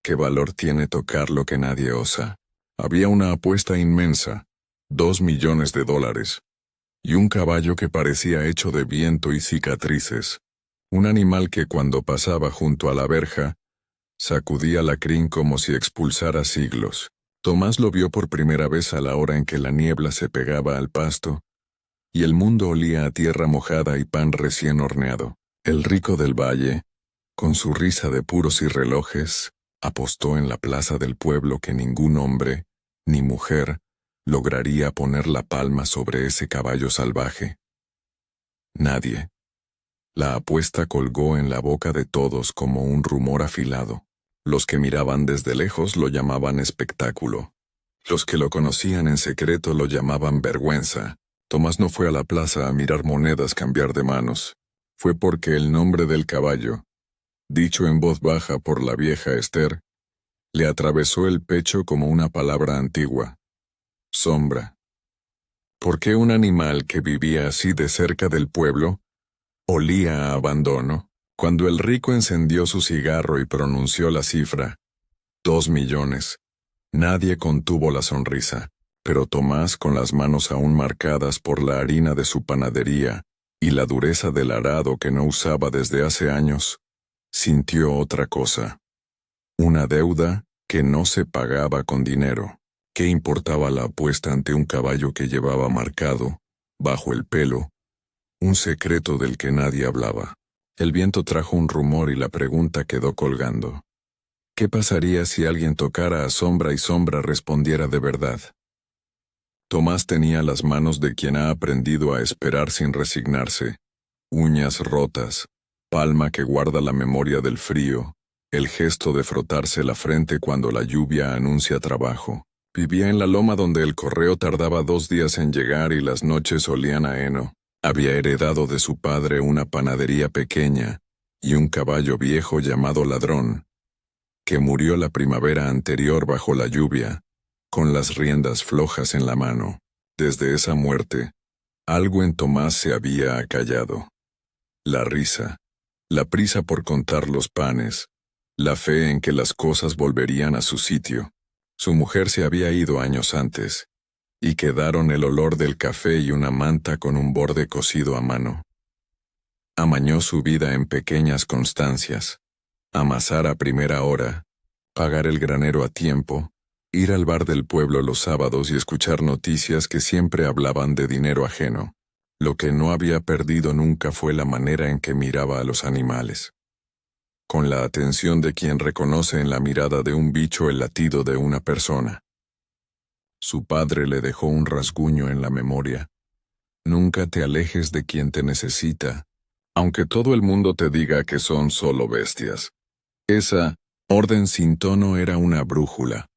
¿Qué valor tiene tocar lo que nadie osa? Había una apuesta inmensa, $2 millones, y un caballo que parecía hecho de viento y cicatrices. Un animal que cuando pasaba junto a la verja, sacudía la crin como si expulsara siglos. Tomás lo vio por primera vez a la hora en que la niebla se pegaba al pasto, y el mundo olía a tierra mojada y pan recién horneado. El rico del valle, con su risa de puros y relojes, apostó en la plaza del pueblo que ningún hombre, ni mujer, lograría poner la palma sobre ese caballo salvaje. Nadie. La apuesta colgó en la boca de todos como un rumor afilado. Los que miraban desde lejos lo llamaban espectáculo. Los que lo conocían en secreto lo llamaban vergüenza. Tomás no fue a la plaza a mirar monedas cambiar de manos. Fue porque el nombre del caballo, dicho en voz baja por la vieja Esther, le atravesó el pecho como una palabra antigua. Sombra. ¿Por qué un animal que vivía así de cerca del pueblo olía a abandono? Cuando el rico encendió su cigarro y pronunció la cifra, 2 millones, nadie contuvo la sonrisa, pero Tomás, con las manos aún marcadas por la harina de su panadería y la dureza del arado que no usaba desde hace años, sintió otra cosa. Una deuda que no se pagaba con dinero. ¿Qué importaba la apuesta ante un caballo que llevaba marcado, bajo el pelo, un secreto del que nadie hablaba? El viento trajo un rumor y la pregunta quedó colgando. ¿Qué pasaría si alguien tocara a Sombra y Sombra respondiera de verdad? Tomás tenía las manos de quien ha aprendido a esperar sin resignarse, uñas rotas, palma que guarda la memoria del frío, el gesto de frotarse la frente cuando la lluvia anuncia trabajo. Vivía en la loma donde el correo tardaba 2 días en llegar y las noches olían a heno. Había heredado de su padre una panadería pequeña y un caballo viejo llamado Ladrón, que murió la primavera anterior bajo la lluvia, con las riendas flojas en la mano. Desde esa muerte, algo en Tomás se había acallado. La risa, la prisa por contar los panes, la fe en que las cosas volverían a su sitio. Su mujer se había ido años antes, y quedaron el olor del café y una manta con un borde cosido a mano. Amañó su vida en pequeñas constancias: amasar a primera hora, pagar el granero a tiempo, ir al bar del pueblo los sábados y escuchar noticias que siempre hablaban de dinero ajeno. Lo que no había perdido nunca fue la manera en que miraba a los animales. Con la atención de quien reconoce en la mirada de un bicho el latido de una persona. Su padre le dejó un rasguño en la memoria. Nunca te alejes de quien te necesita, aunque todo el mundo te diga que son solo bestias. Esa orden sin tono era una brújula.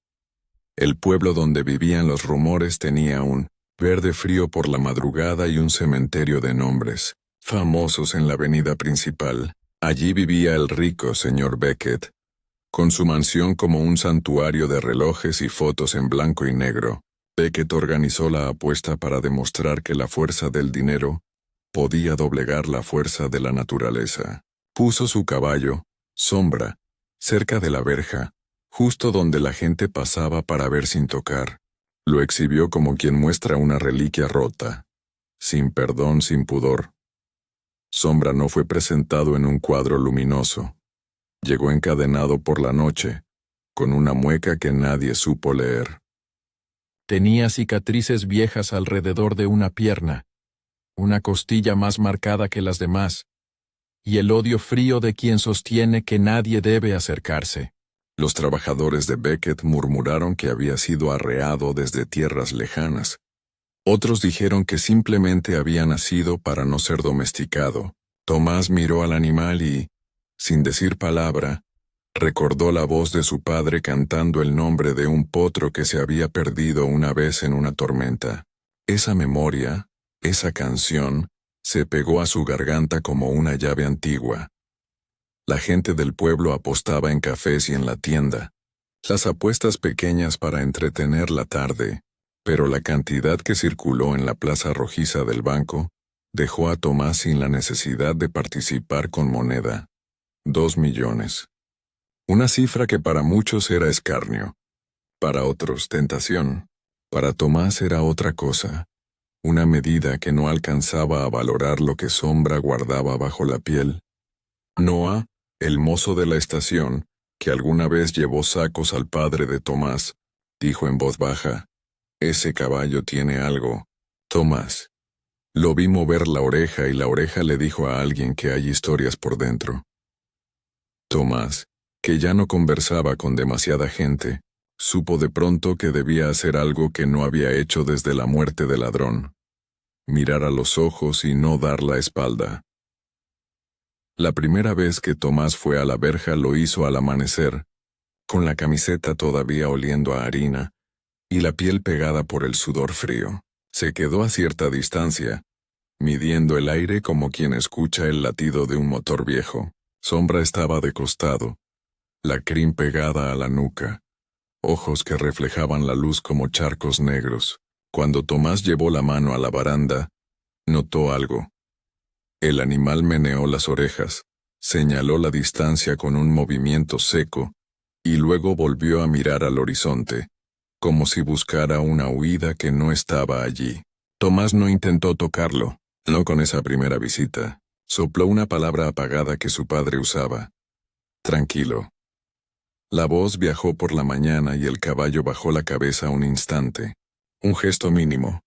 El pueblo donde vivían los rumores tenía un verde frío por la madrugada y un cementerio de nombres famosos en la avenida principal. Allí vivía el rico señor Beckett, con su mansión como un santuario de relojes y fotos en blanco y negro. Beckett organizó la apuesta para demostrar que la fuerza del dinero podía doblegar la fuerza de la naturaleza. Puso su caballo, Sombra, cerca de la verja, justo donde la gente pasaba para ver sin tocar. Lo exhibió como quien muestra una reliquia rota, sin perdón, sin pudor. Sombra no fue presentado en un cuadro luminoso. Llegó encadenado por la noche, con una mueca que nadie supo leer. Tenía cicatrices viejas alrededor de una pierna, una costilla más marcada que las demás, y el odio frío de quien sostiene que nadie debe acercarse. Los trabajadores de Beckett murmuraron que había sido arreado desde tierras lejanas. Otros dijeron que simplemente había nacido para no ser domesticado. Tomás miró al animal y, sin decir palabra, recordó la voz de su padre cantando el nombre de un potro que se había perdido una vez en una tormenta. Esa memoria, esa canción, se pegó a su garganta como una llave antigua. La gente del pueblo apostaba en cafés y en la tienda. Las apuestas pequeñas para entretener la tarde, pero la cantidad que circuló en la plaza rojiza del banco dejó a Tomás sin la necesidad de participar con moneda. 2 millones. Una cifra que para muchos era escarnio, para otros tentación. Para Tomás era otra cosa, una medida que no alcanzaba a valorar lo que Sombra guardaba bajo la piel. Noah, el mozo de la estación, que alguna vez llevó sacos al padre de Tomás, dijo en voz baja: «Ese caballo tiene algo, Tomás». Lo vi mover la oreja y la oreja le dijo a alguien que hay historias por dentro. Tomás, que ya no conversaba con demasiada gente, supo de pronto que debía hacer algo que no había hecho desde la muerte del ladrón: mirar a los ojos y no dar la espalda. La primera vez que Tomás fue a la verja lo hizo al amanecer, con la camiseta todavía oliendo a harina y la piel pegada por el sudor frío. Se quedó a cierta distancia, midiendo el aire como quien escucha el latido de un motor viejo. Sombra estaba de costado, la crin pegada a la nuca, ojos que reflejaban la luz como charcos negros. Cuando Tomás llevó la mano a la baranda, notó algo. El animal meneó las orejas, señaló la distancia con un movimiento seco, y luego volvió a mirar al horizonte, como si buscara una huida que no estaba allí. Tomás no intentó tocarlo, no con esa primera visita. Sopló una palabra apagada que su padre usaba: tranquilo. La voz viajó por la mañana y el caballo bajó la cabeza un instante. Un gesto mínimo,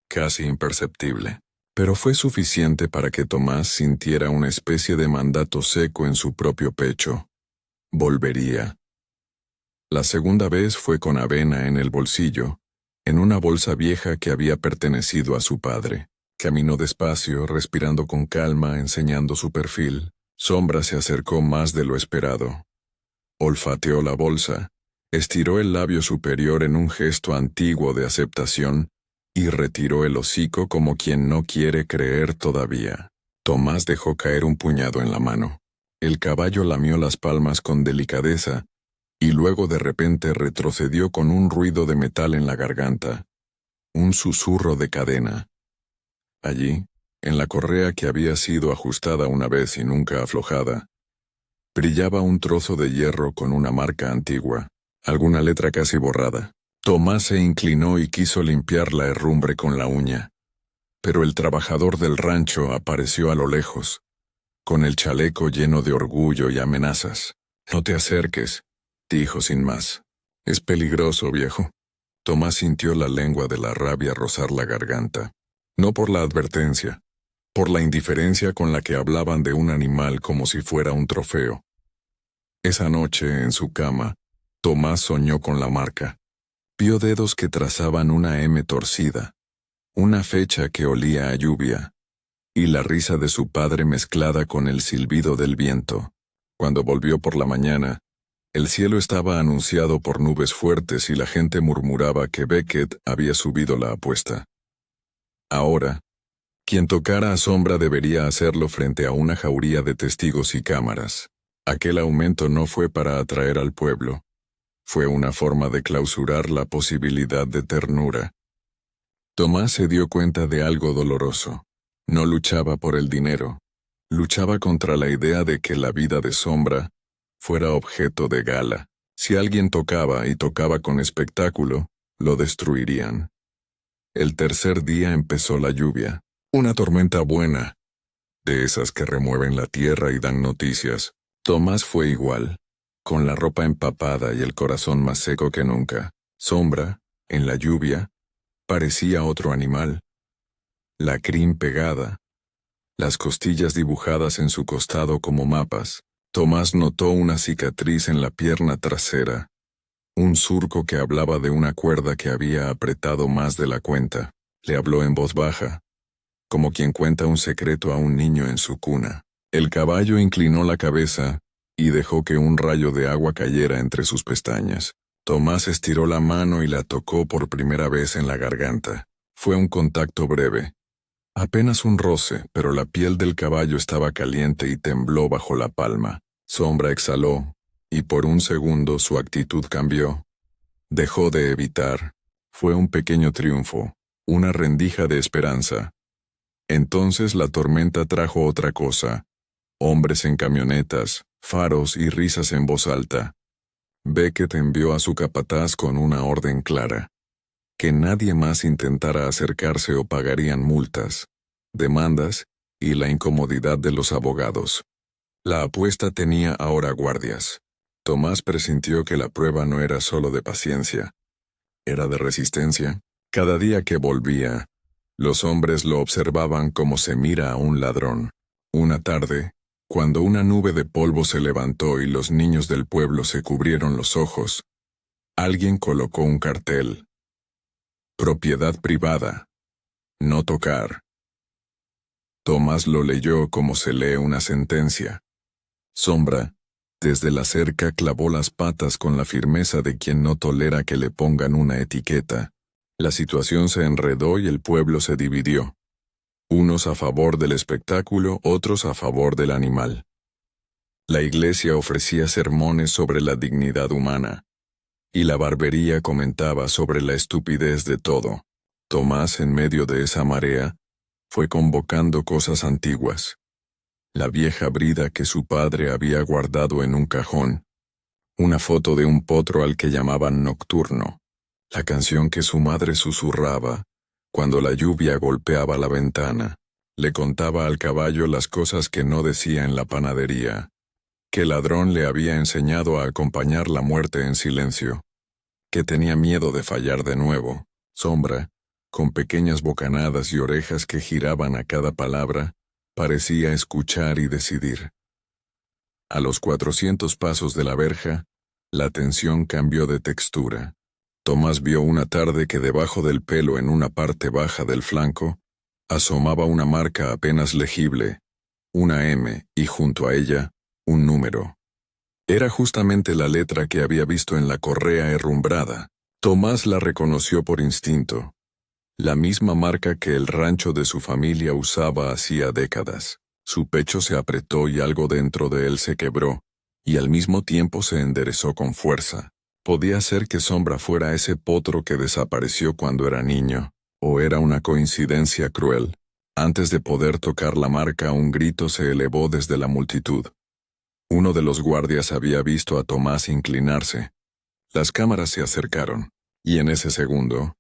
casi imperceptible, pero fue suficiente para que Tomás sintiera una especie de mandato seco en su propio pecho. Volvería. La segunda vez fue con avena en el bolsillo, en una bolsa vieja que había pertenecido a su padre. Caminó despacio, respirando con calma, enseñando su perfil. Sombra se acercó más de lo esperado. Olfateó la bolsa, estiró el labio superior en un gesto antiguo de aceptación y retiró el hocico como quien no quiere creer todavía. Tomás dejó caer un puñado en la mano. El caballo lamió las palmas con delicadeza y luego de repente retrocedió con un ruido de metal en la garganta, un susurro de cadena. Allí, en la correa que había sido ajustada una vez y nunca aflojada, brillaba un trozo de hierro con una marca antigua, alguna letra casi borrada. Tomás se inclinó y quiso limpiar la herrumbre con la uña, pero el trabajador del rancho apareció a lo lejos, con el chaleco lleno de orgullo y amenazas. «No te acerques», dijo sin más. «Es peligroso, viejo». Tomás sintió la lengua de la rabia rozar la garganta. No por la advertencia, por la indiferencia con la que hablaban de un animal como si fuera un trofeo. Esa noche, en su cama, Tomás soñó con la marca. Vio dedos que trazaban una M torcida, una fecha que olía a lluvia, y la risa de su padre mezclada con el silbido del viento. Cuando volvió por la mañana, el cielo estaba anunciado por nubes fuertes y la gente murmuraba que Beckett había subido la apuesta. Ahora, quien tocara a Sombra debería hacerlo frente a una jauría de testigos y cámaras. Aquel aumento no fue para atraer al pueblo. Fue una forma de clausurar la posibilidad de ternura. Tomás se dio cuenta de algo doloroso. No luchaba por el dinero. Luchaba contra la idea de que la vida de Sombra fuera objeto de gala. Si alguien tocaba y tocaba con espectáculo, lo destruirían. El tercer día empezó la lluvia. Una tormenta buena, de esas que remueven la tierra y dan noticias. Tomás fue igual, con la ropa empapada y el corazón más seco que nunca. Sombra, en la lluvia, parecía otro animal. La crin pegada, las costillas dibujadas en su costado como mapas. Tomás notó una cicatriz en la pierna trasera, un surco que hablaba de una cuerda que había apretado más de la cuenta. Le habló en voz baja, como quien cuenta un secreto a un niño en su cuna. El caballo inclinó la cabeza y dejó que un rayo de agua cayera entre sus pestañas. Tomás estiró la mano y la tocó por primera vez en la garganta. Fue un contacto breve, apenas un roce, pero la piel del caballo estaba caliente y tembló bajo la palma. Sombra exhaló, y por un segundo su actitud cambió. Dejó de evitar. Fue un pequeño triunfo, una rendija de esperanza. Entonces la tormenta trajo otra cosa, Hombres en camionetas, faros y risas en voz alta. Beckett envió a su capataz con una orden clara: que nadie más intentara acercarse o pagarían multas, demandas y la incomodidad de los abogados. La apuesta tenía ahora guardias. Tomás presintió que la prueba no era solo de paciencia, era de resistencia. Cada día que volvía, los hombres lo observaban como se mira a un ladrón. Una tarde, cuando una nube de polvo se levantó y los niños del pueblo se cubrieron los ojos, alguien colocó un cartel: propiedad privada, no tocar. Tomás lo leyó como se lee una sentencia. Sombra, desde la cerca, clavó las patas con la firmeza de quien no tolera que le pongan una etiqueta. La situación se enredó y el pueblo se dividió. Unos a favor del espectáculo, otros a favor del animal. La iglesia ofrecía sermones sobre la dignidad humana, y la barbería comentaba sobre la estupidez de todo. Tomás, en medio de esa marea, fue convocando cosas antiguas. La vieja brida que su padre había guardado en un cajón, una foto de un potro al que llamaban Nocturno, la canción que su madre susurraba cuando la lluvia golpeaba la ventana. Le contaba al caballo las cosas que no decía en la panadería, que el ladrón le había enseñado a acompañar la muerte en silencio, que tenía miedo de fallar de nuevo. Sombra, con pequeñas bocanadas y orejas que giraban a cada palabra, parecía escuchar y decidir. A los 400 pasos de la verja, la tensión cambió de textura. Tomás vio una tarde que debajo del pelo, en una parte baja del flanco, asomaba una marca apenas legible, una M, y junto a ella, un número. Era justamente la letra que había visto en la correa herrumbrada. Tomás la reconoció por instinto. La misma marca que el rancho de su familia usaba hacía décadas. Su pecho se apretó y algo dentro de él se quebró, y al mismo tiempo se enderezó con fuerza. Podía ser que Sombra fuera ese potro que desapareció cuando era niño, o era una coincidencia cruel. Antes de poder tocar la marca, un grito se elevó desde la multitud. Uno de los guardias había visto a Tomás inclinarse. Las cámaras se acercaron, y en ese segundo,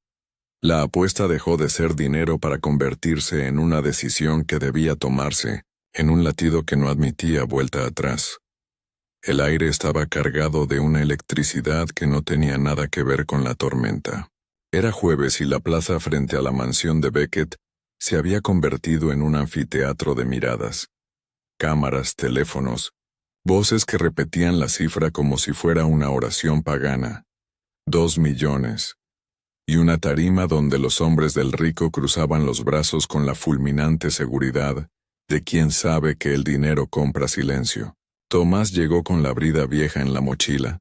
la apuesta dejó de ser dinero para convertirse en una decisión que debía tomarse, en un latido que no admitía vuelta atrás. El aire estaba cargado de una electricidad que no tenía nada que ver con la tormenta. Era jueves y la plaza frente a la mansión de Beckett se había convertido en un anfiteatro de miradas. Cámaras, teléfonos, voces que repetían la cifra como si fuera una oración pagana. 2 millones. Y una tarima donde los hombres del rico cruzaban los brazos con la fulminante seguridad de quien sabe que el dinero compra silencio. Tomás llegó con la brida vieja en la mochila,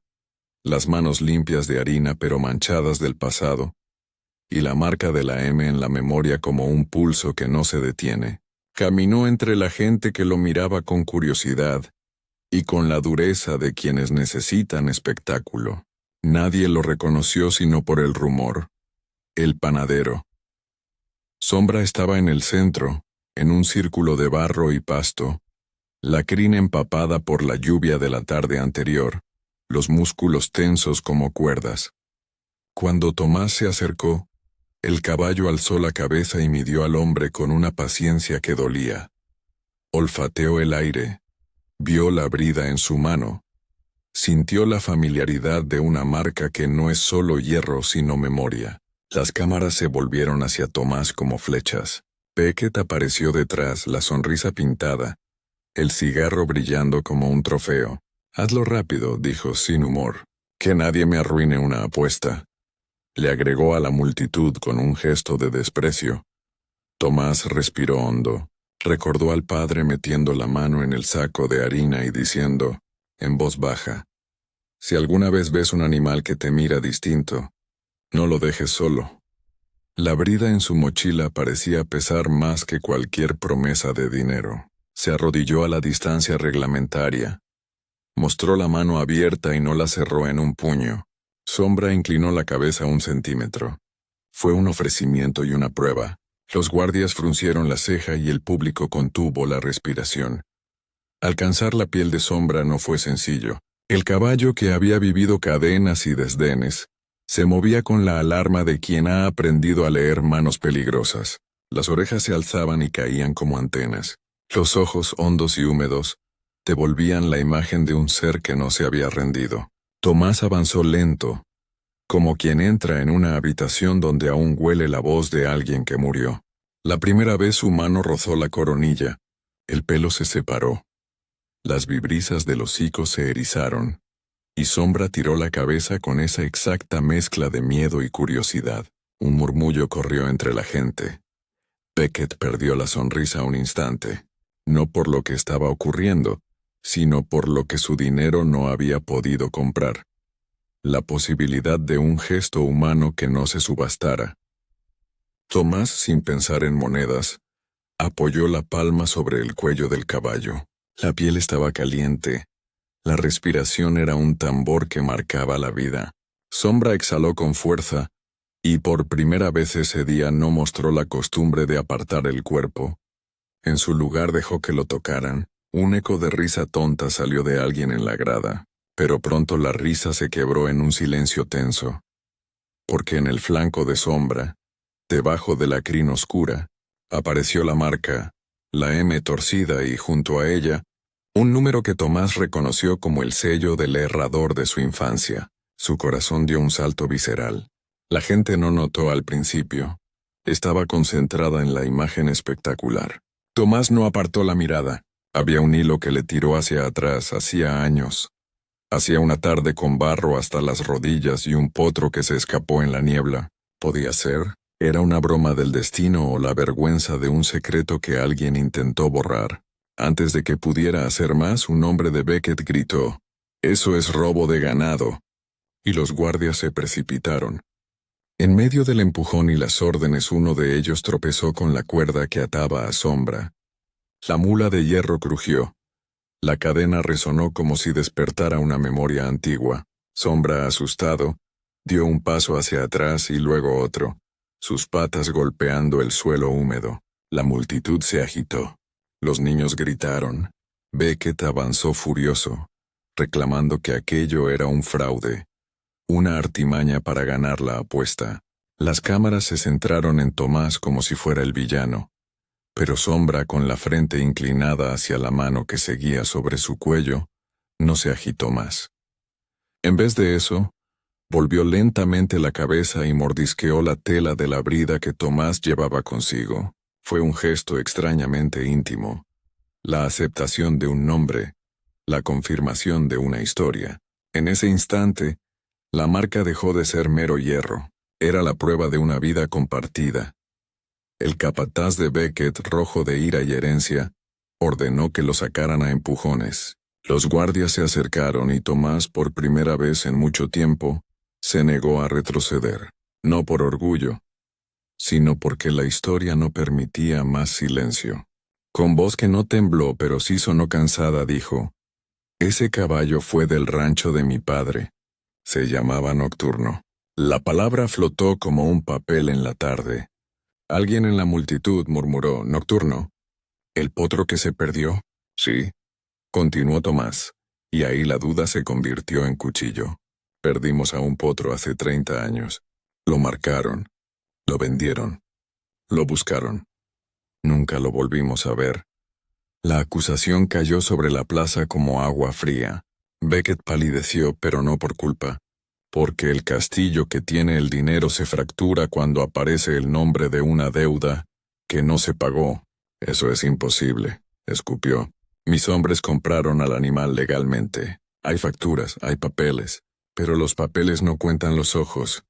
las manos limpias de harina pero manchadas del pasado, y la marca de la M en la memoria como un pulso que no se detiene. Caminó entre la gente que lo miraba con curiosidad y con la dureza de quienes necesitan espectáculo. Nadie lo reconoció sino por el rumor. El panadero. Sombra estaba en el centro, en un círculo de barro y pasto, la crin empapada por la lluvia de la tarde anterior, los músculos tensos como cuerdas. Cuando Tomás se acercó, el caballo alzó la cabeza y midió al hombre con una paciencia que dolía. Olfateó el aire, vio la brida en su mano, sintió la familiaridad de una marca que no es solo hierro sino memoria. Las cámaras se volvieron hacia Tomás como flechas. Beckett apareció detrás, la sonrisa pintada, el cigarro brillando como un trofeo. «Hazlo rápido», dijo sin humor. «Que nadie me arruine una apuesta», le agregó a la multitud con un gesto de desprecio. Tomás respiró hondo. Recordó al padre metiendo la mano en el saco de harina y diciendo, en voz baja, «Si alguna vez ves un animal que te mira distinto, no lo dejes solo». La brida en su mochila parecía pesar más que cualquier promesa de dinero. Se arrodilló a la distancia reglamentaria. Mostró la mano abierta y no la cerró en un puño. Sombra inclinó la cabeza 1 centímetro. Fue un ofrecimiento y una prueba. Los guardias fruncieron la ceja y el público contuvo la respiración. Alcanzar la piel de Sombra no fue sencillo. El caballo, que había vivido cadenas y desdenes, se movía con la alarma de quien ha aprendido a leer manos peligrosas. Las orejas se alzaban y caían como antenas. Los ojos, hondos y húmedos, devolvían la imagen de un ser que no se había rendido. Tomás avanzó lento, como quien entra en una habitación donde aún huele la voz de alguien que murió. La primera vez su mano rozó la coronilla, el pelo se separó. Las vibrisas del hocico se erizaron, y Sombra tiró la cabeza con esa exacta mezcla de miedo y curiosidad. Un murmullo corrió entre la gente. Beckett perdió la sonrisa un instante, no por lo que estaba ocurriendo, sino por lo que su dinero no había podido comprar. La posibilidad de un gesto humano que no se subastara. Tomás, sin pensar en monedas, apoyó la palma sobre el cuello del caballo. La piel estaba caliente. La respiración era un tambor que marcaba la vida. Sombra exhaló con fuerza, y por primera vez ese día no mostró la costumbre de apartar el cuerpo. En su lugar dejó que lo tocaran. Un eco de risa tonta salió de alguien en la grada, pero pronto la risa se quebró en un silencio tenso. Porque en el flanco de Sombra, debajo de la crin oscura, apareció la marca, la M torcida, y junto a ella, un número que Tomás reconoció como el sello del herrador de su infancia. Su corazón dio un salto visceral. La gente no notó al principio. Estaba concentrada en la imagen espectacular. Tomás no apartó la mirada. Había un hilo que le tiró hacia atrás hacía años. Hacía una tarde con barro hasta las rodillas y un potro que se escapó en la niebla. Podía ser, era una broma del destino o la vergüenza de un secreto que alguien intentó borrar. Antes de que pudiera hacer más, un hombre de Beckett gritó: «Eso es robo de ganado», y los guardias se precipitaron. En medio del empujón y las órdenes, uno de ellos tropezó con la cuerda que ataba a Sombra. La mula de hierro crujió. La cadena resonó como si despertara una memoria antigua. Sombra, asustado, dio un paso hacia atrás y luego otro, sus patas golpeando el suelo húmedo. La multitud se agitó. Los niños gritaron. Beckett avanzó furioso, reclamando que aquello era un fraude, una artimaña para ganar la apuesta. Las cámaras se centraron en Tomás como si fuera el villano, pero Sombra, con la frente inclinada hacia la mano que seguía sobre su cuello, no se agitó más. En vez de eso, volvió lentamente la cabeza y mordisqueó la tela de la brida que Tomás llevaba consigo. Fue un gesto extrañamente íntimo. La aceptación de un nombre, la confirmación de una historia. En ese instante, la marca dejó de ser mero hierro. Era la prueba de una vida compartida. El capataz de Beckett, rojo de ira y herencia, ordenó que lo sacaran a empujones. Los guardias se acercaron y Tomás, por primera vez en mucho tiempo, se negó a retroceder. No por orgullo, sino porque la historia no permitía más silencio. Con voz que no tembló pero sí sonó cansada, dijo: «Ese caballo fue del rancho de mi padre. Se llamaba Nocturno». La palabra flotó como un papel en la tarde. Alguien en la multitud murmuró: «¿Nocturno? ¿El potro que se perdió?» «Sí», continuó Tomás, y ahí la duda se convirtió en cuchillo. «Perdimos a un potro hace 30 años. Lo marcaron. Lo vendieron. Lo buscaron. Nunca lo volvimos a ver». La acusación cayó sobre la plaza como agua fría. Beckett palideció, pero no por culpa. Porque el castillo que tiene el dinero se fractura cuando aparece el nombre de una deuda que no se pagó. «Eso es imposible», escupió. «Mis hombres compraron al animal legalmente. Hay facturas, hay papeles, pero los papeles no cuentan los ojos»,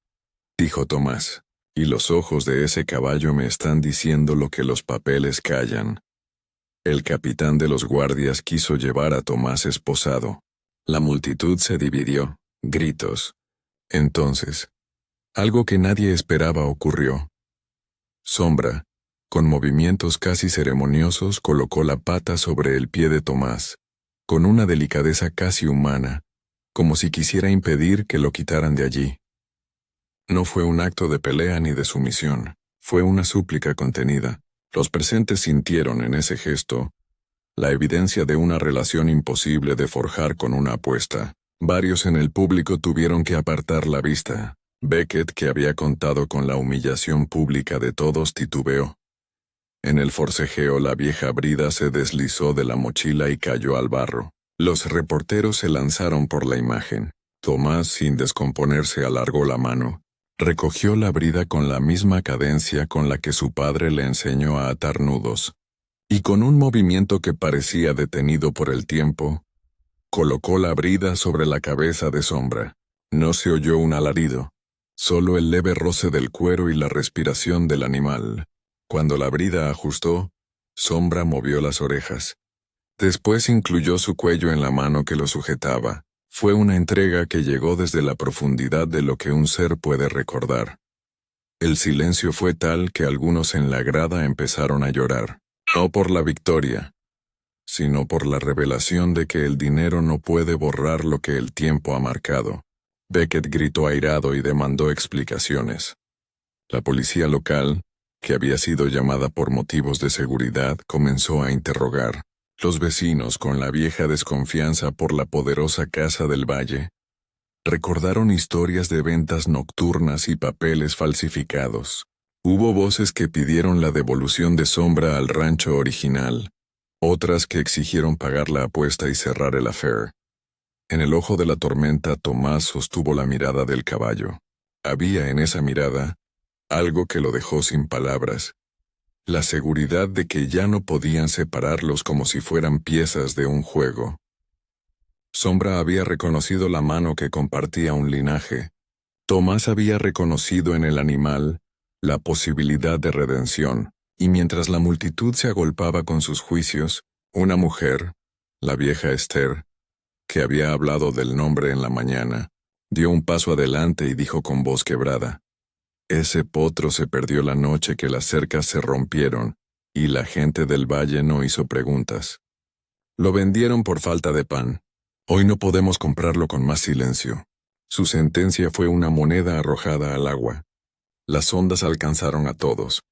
dijo Tomás. «Y los ojos de ese caballo me están diciendo lo que los papeles callan». El capitán de los guardias quiso llevar a Tomás esposado. La multitud se dividió. Gritos. Entonces, algo que nadie esperaba ocurrió. Sombra, con movimientos casi ceremoniosos, colocó la pata sobre el pie de Tomás, con una delicadeza casi humana, como si quisiera impedir que lo quitaran de allí. No fue un acto de pelea ni de sumisión, fue una súplica contenida. Los presentes sintieron en ese gesto la evidencia de una relación imposible de forjar con una apuesta. Varios en el público tuvieron que apartar la vista. Beckett, que había contado con la humillación pública de todos, titubeó. En el forcejeo la vieja brida se deslizó de la mochila y cayó al barro. Los reporteros se lanzaron por la imagen. Tomás, sin descomponerse, alargó la mano. Recogió la brida con la misma cadencia con la que su padre le enseñó a atar nudos. Y con un movimiento que parecía detenido por el tiempo, colocó la brida sobre la cabeza de Sombra. No se oyó un alarido, solo el leve roce del cuero y la respiración del animal. Cuando la brida ajustó, Sombra movió las orejas. Después incluyó su cuello en la mano que lo sujetaba. Fue una entrega que llegó desde la profundidad de lo que un ser puede recordar. El silencio fue tal que algunos en la grada empezaron a llorar, no por la victoria, sino por la revelación de que el dinero no puede borrar lo que el tiempo ha marcado. Beckett gritó airado y demandó explicaciones. La policía local, que había sido llamada por motivos de seguridad, comenzó a interrogar. Los vecinos, con la vieja desconfianza por la poderosa Casa del Valle, recordaron historias de ventas nocturnas y papeles falsificados. Hubo voces que pidieron la devolución de Sombra al rancho original, otras que exigieron pagar la apuesta y cerrar el affair. En el ojo de la tormenta, Tomás sostuvo la mirada del caballo. Había en esa mirada algo que lo dejó sin palabras. La seguridad de que ya no podían separarlos como si fueran piezas de un juego. Sombra había reconocido la mano que compartía un linaje. Tomás había reconocido en el animal la posibilidad de redención, y mientras la multitud se agolpaba con sus juicios, una mujer, la vieja Esther, que había hablado del nombre en la mañana, dio un paso adelante y dijo con voz quebrada: Ese potro se perdió la noche que las cercas se rompieron, y la gente del valle no hizo preguntas. Lo vendieron por falta de pan. Hoy no podemos comprarlo con más silencio. Su sentencia fue una moneda arrojada al agua. Las ondas alcanzaron a todos.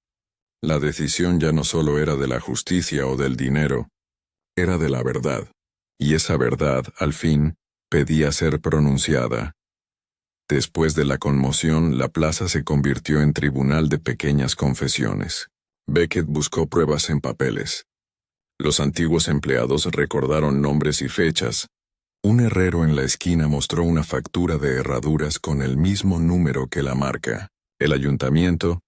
La decisión ya no solo era de la justicia o del dinero, era de la verdad. Y esa verdad, al fin, pedía ser pronunciada. Después de la conmoción, la plaza se convirtió en tribunal de pequeñas confesiones. Beckett buscó pruebas en papeles. Los antiguos empleados recordaron nombres y fechas. Un herrero en la esquina mostró una factura de herraduras con el mismo número que la marca. El ayuntamiento,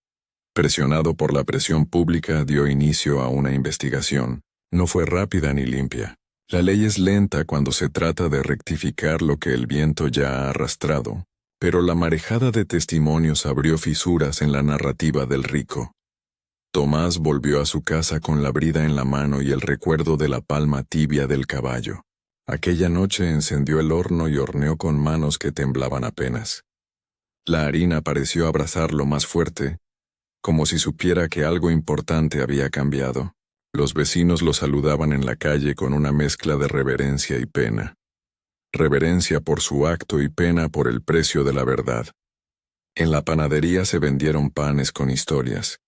presionado por la presión pública, dio inicio a una investigación. No fue rápida ni limpia. La ley es lenta cuando se trata de rectificar lo que el viento ya ha arrastrado. Pero la marejada de testimonios abrió fisuras en la narrativa del rico. Tomás volvió a su casa con la brida en la mano y el recuerdo de la palma tibia del caballo. Aquella noche encendió el horno y horneó con manos que temblaban apenas. La harina pareció abrazarlo más fuerte, como si supiera que algo importante había cambiado. Los vecinos lo saludaban en la calle con una mezcla de reverencia y pena. Reverencia por su acto y pena por el precio de la verdad. En la panadería se vendieron panes con historias,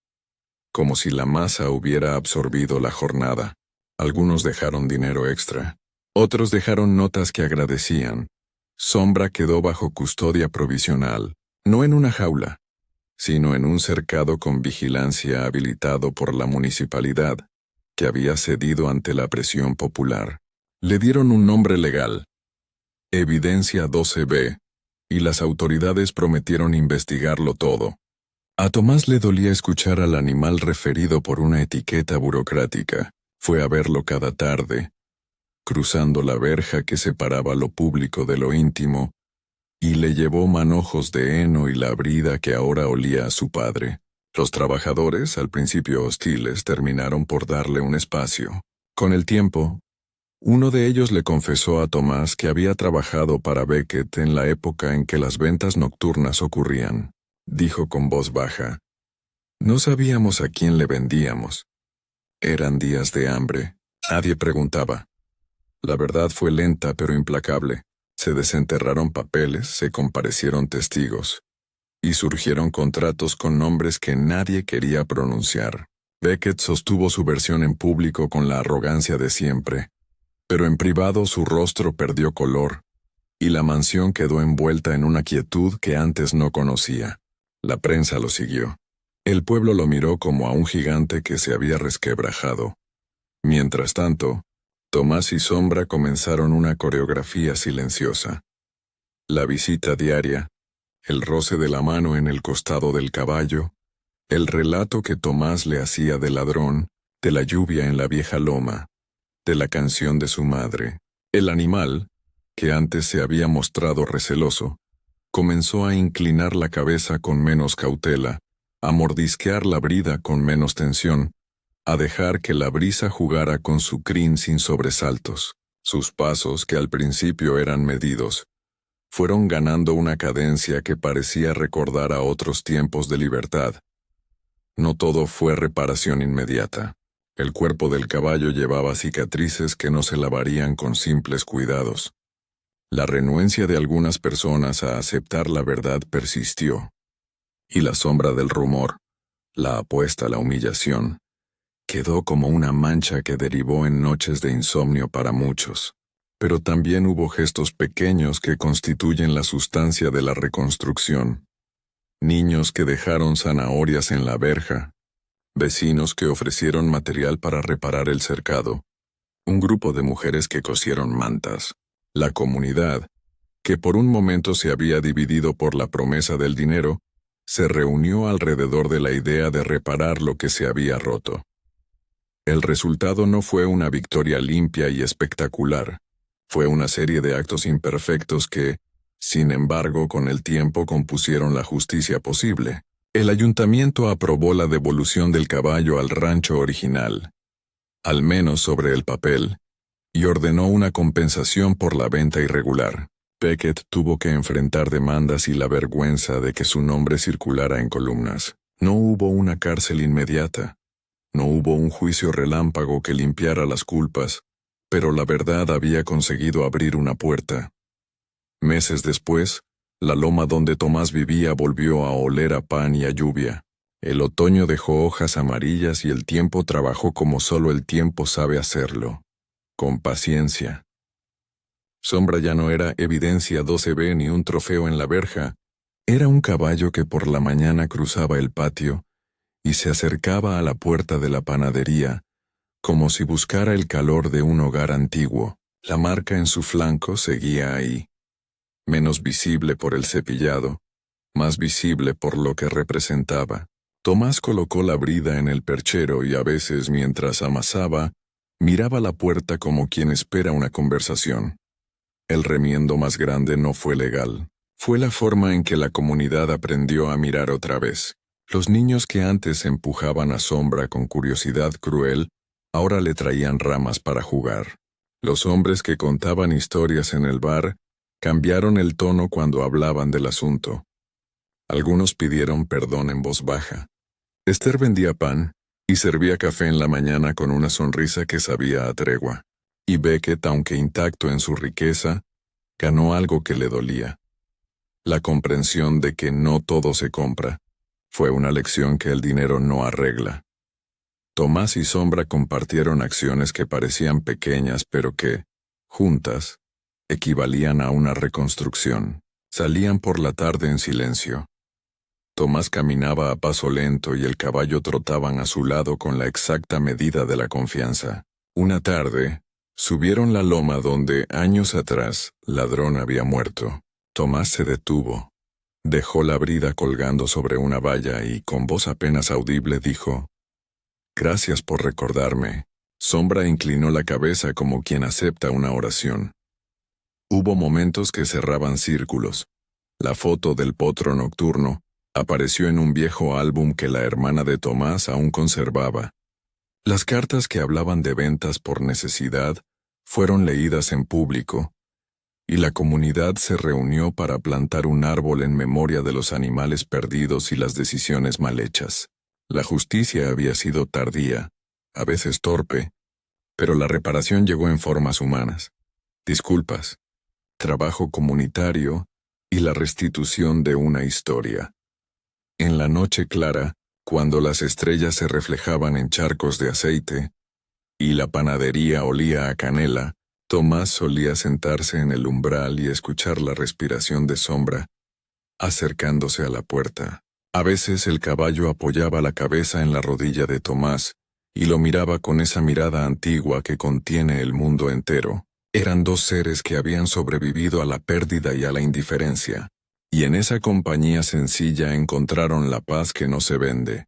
como si la masa hubiera absorbido la jornada. Algunos dejaron dinero extra, otros dejaron notas que agradecían. Sombra quedó bajo custodia provisional, no en una jaula, sino en un cercado con vigilancia habilitado por la municipalidad, que había cedido ante la presión popular. Le dieron un nombre legal: Evidencia 12B, y las autoridades prometieron investigarlo todo. A Tomás le dolía escuchar al animal referido por una etiqueta burocrática. Fue a verlo cada tarde, cruzando la verja que separaba lo público de lo íntimo, y le llevó manojos de heno y la brida que ahora olía a su padre. Los trabajadores, al principio hostiles, terminaron por darle un espacio. Con el tiempo, uno de ellos le confesó a Tomás que había trabajado para Beckett en la época en que las ventas nocturnas ocurrían. Dijo con voz baja: No sabíamos a quién le vendíamos. Eran días de hambre. Nadie preguntaba. La verdad fue lenta pero implacable. Se desenterraron papeles, se comparecieron testigos, y surgieron contratos con nombres que nadie quería pronunciar. Beckett sostuvo su versión en público con la arrogancia de siempre, pero en privado su rostro perdió color, y la mansión quedó envuelta en una quietud que antes no conocía. La prensa lo siguió. El pueblo lo miró como a un gigante que se había resquebrajado. Mientras tanto, Tomás y Sombra comenzaron una coreografía silenciosa. La visita diaria, el roce de la mano en el costado del caballo, el relato que Tomás le hacía del ladrón, de la lluvia en la vieja loma, de la canción de su madre. El animal, que antes se había mostrado receloso, comenzó a inclinar la cabeza con menos cautela, a mordisquear la brida con menos tensión, a dejar que la brisa jugara con su crin sin sobresaltos. Sus pasos, que al principio eran medidos, fueron ganando una cadencia que parecía recordar a otros tiempos de libertad. No todo fue reparación inmediata. El cuerpo del caballo llevaba cicatrices que no se lavarían con simples cuidados. La renuencia de algunas personas a aceptar la verdad persistió. Y la sombra del rumor, la apuesta a la humillación, quedó como una mancha que derivó en noches de insomnio para muchos. Pero también hubo gestos pequeños que constituyen la sustancia de la reconstrucción. Niños que dejaron zanahorias en la verja, vecinos que ofrecieron material para reparar el cercado, un grupo de mujeres que cosieron mantas, la comunidad, que por un momento se había dividido por la promesa del dinero, se reunió alrededor de la idea de reparar lo que se había roto. El resultado no fue una victoria limpia y espectacular, fue una serie de actos imperfectos que, sin embargo, con el tiempo compusieron la justicia posible. El ayuntamiento aprobó la devolución del caballo al rancho original, al menos sobre el papel, y ordenó una compensación por la venta irregular. Beckett tuvo que enfrentar demandas y la vergüenza de que su nombre circulara en columnas. No hubo una cárcel inmediata, no hubo un juicio relámpago que limpiara las culpas, pero la verdad había conseguido abrir una puerta. Meses después, la loma donde Tomás vivía volvió a oler a pan y a lluvia. El otoño dejó hojas amarillas y el tiempo trabajó como solo el tiempo sabe hacerlo, con paciencia. Sombra ya no era evidencia 12B ni un trofeo en la verja, era un caballo que por la mañana cruzaba el patio y se acercaba a la puerta de la panadería, como si buscara el calor de un hogar antiguo. La marca en su flanco seguía ahí, menos visible por el cepillado, más visible por lo que representaba. Tomás colocó la brida en el perchero y a veces mientras amasaba, miraba la puerta como quien espera una conversación. El remiendo más grande no fue legal. Fue la forma en que la comunidad aprendió a mirar otra vez. Los niños que antes empujaban a Sombra con curiosidad cruel, ahora le traían ramas para jugar. Los hombres que contaban historias en el bar cambiaron el tono cuando hablaban del asunto. Algunos pidieron perdón en voz baja. Esther vendía pan y servía café en la mañana con una sonrisa que sabía a tregua. Y Beckett, aunque intacto en su riqueza, ganó algo que le dolía. La comprensión de que no todo se compra. Fue una lección que el dinero no arregla. Tomás y Sombra compartieron acciones que parecían pequeñas pero que, juntas, equivalían a una reconstrucción. Salían por la tarde en silencio. Tomás caminaba a paso lento y el caballo trotaban a su lado con la exacta medida de la confianza. Una tarde, subieron la loma donde, años atrás, Ladrón había muerto. Tomás se detuvo. Dejó la brida colgando sobre una valla y, con voz apenas audible, dijo: «Gracias por recordarme». Sombra inclinó la cabeza como quien acepta una oración. Hubo momentos que cerraban círculos. La foto del potro nocturno apareció en un viejo álbum que la hermana de Tomás aún conservaba. Las cartas que hablaban de ventas por necesidad fueron leídas en público, y la comunidad se reunió para plantar un árbol en memoria de los animales perdidos y las decisiones mal hechas. La justicia había sido tardía, a veces torpe, pero la reparación llegó en formas humanas. Disculpas, trabajo comunitario y la restitución de una historia. En la noche clara, Cuando las estrellas se reflejaban en charcos de aceite, y la panadería olía a canela, Tomás solía sentarse en el umbral y escuchar la respiración de Sombra, acercándose a la puerta. A veces el caballo apoyaba la cabeza en la rodilla de Tomás, y lo miraba con esa mirada antigua que contiene el mundo entero. Eran dos seres que habían sobrevivido a la pérdida y a la indiferencia, y en esa compañía sencilla encontraron la paz que no se vende.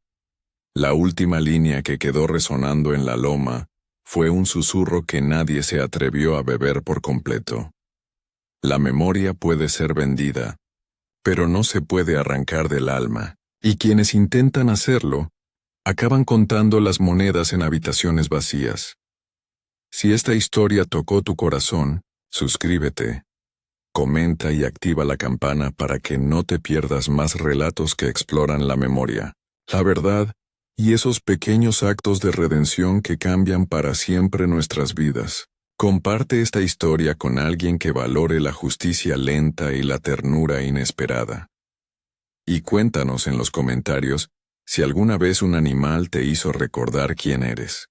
La última línea que quedó resonando en la loma fue un susurro que nadie se atrevió a beber por completo. La memoria puede ser vendida, pero no se puede arrancar del alma, y quienes intentan hacerlo, acaban contando las monedas en habitaciones vacías. Si esta historia tocó tu corazón, suscríbete, comenta y activa la campana para que no te pierdas más relatos que exploran la memoria, la verdad y esos pequeños actos de redención que cambian para siempre nuestras vidas. Comparte esta historia con alguien que valore la justicia lenta y la ternura inesperada. Y cuéntanos en los comentarios si alguna vez un animal te hizo recordar quién eres.